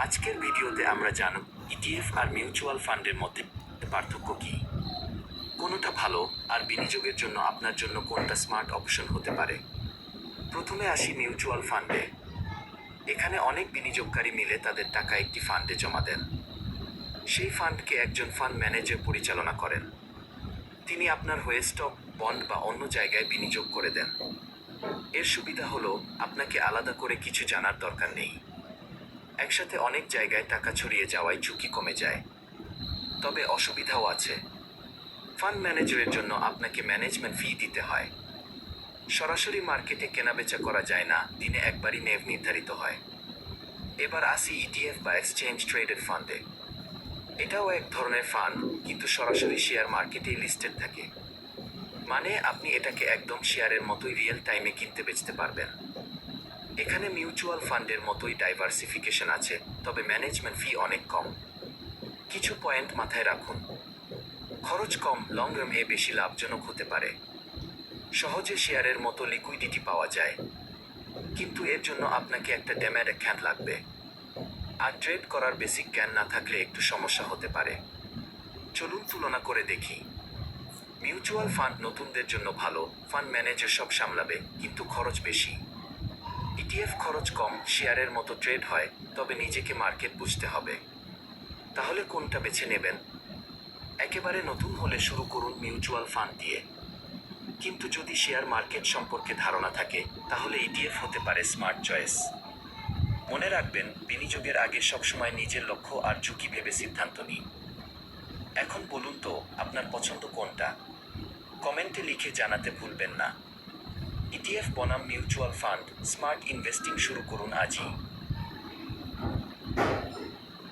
আজকের ভিডিওতে আমরা জানব ইটিএফ আর মিউচুয়াল ফান্ডের মধ্যে পার্থক্য কী, কোনটা ভালো, আর বিনিয়োগের জন্য আপনার জন্য কোনটা স্মার্ট অপশন হতে পারে। প্রথমে আসি মিউচুয়াল ফান্ডে। এখানে অনেক বিনিয়োগকারী মিলে তাদের টাকা একটি ফান্ডে জমা দেন। সেই ফান্ডকে একজন ফান্ড ম্যানেজার পরিচালনা করেন। তিনি আপনার হয়ে স্টক, বন্ড বা অন্য জায়গায় বিনিয়োগ করে দেন। এর সুবিধা হলো আপনাকে আলাদা করে কিছু জানার দরকার নেই। একসাথে অনেক জায়গায় টাকা ছড়িয়ে যাওয়ায় ঝুঁকি কমে যায়। তবে অসুবিধাও আছে। ফান্ড ম্যানেজারের জন্য আপনাকে ম্যানেজমেন্ট ফি দিতে হয়। সরাসরি মার্কেটে কেনাবেচা করা যায় না, দিনে একবারই নেভ নির্ধারিত হয়। এবার আসি ইটিএফ বা এক্সচেঞ্জ ট্রেডেড ফান্ডে। এটাও এক ধরনের ফান্ড, কিন্তু সরাসরি শেয়ার মার্কেটেই লিস্টেড থাকে। মানে আপনি এটাকে একদম শেয়ারের মতোই রিয়েল টাইমে কিনতে বেচতে পারবেন। এখানে মিউচুয়াল ফান্ডের মতোই ডাইভার্সিফিকেশন আছে, তবে ম্যানেজমেন্ট ফি অনেক কম। কিছু পয়েন্ট মাথায় রাখুন। খরচ কম, লং রানে বেশি লাভজনক হতে পারে। সহজে শেয়ারের মতো লিকুইডিটি পাওয়া যায়, কিন্তু এর জন্য আপনাকে একটা ডেম্যাট অ্যাকাউন্ট লাগবে। আর ট্রেড করার বেসিক জ্ঞান না থাকলে একটু সমস্যা হতে পারে। চলুন তুলনা করে দেখি। মিউচুয়াল ফান্ড নতুনদের জন্য ভালো, ফান্ড ম্যানেজার সব সামলাবে, কিন্তু খরচ বেশি। ইটিএফ খরচ কম, শেয়ারের মতো ট্রেড হয়, তবে নিজেকে মার্কেট বুঝতে হবে। তাহলে কোনটা বেছে নেবেন? একেবারে নতুন হলে শুরু করুন মিউচুয়াল ফান্ড দিয়ে। কিন্তু যদি শেয়ার মার্কেট সম্পর্কে ধারণা থাকে, তাহলে ইটিএফ হতে পারে স্মার্ট চয়েস। মনে রাখবেন, বিনিয়োগের আগে সবসময় নিজের লক্ষ্য আর ঝুঁকি ভেবে সিদ্ধান্ত নিন। এখন বলুন তো, আপনার পছন্দ কোনটা? কমেন্টে লিখে জানাতে ভুলবেন না। ইটিএফ বনাম মিউচুয়াল ফান্ড, স্মার্ট ইনভেস্টিং শুরু করুন আজই।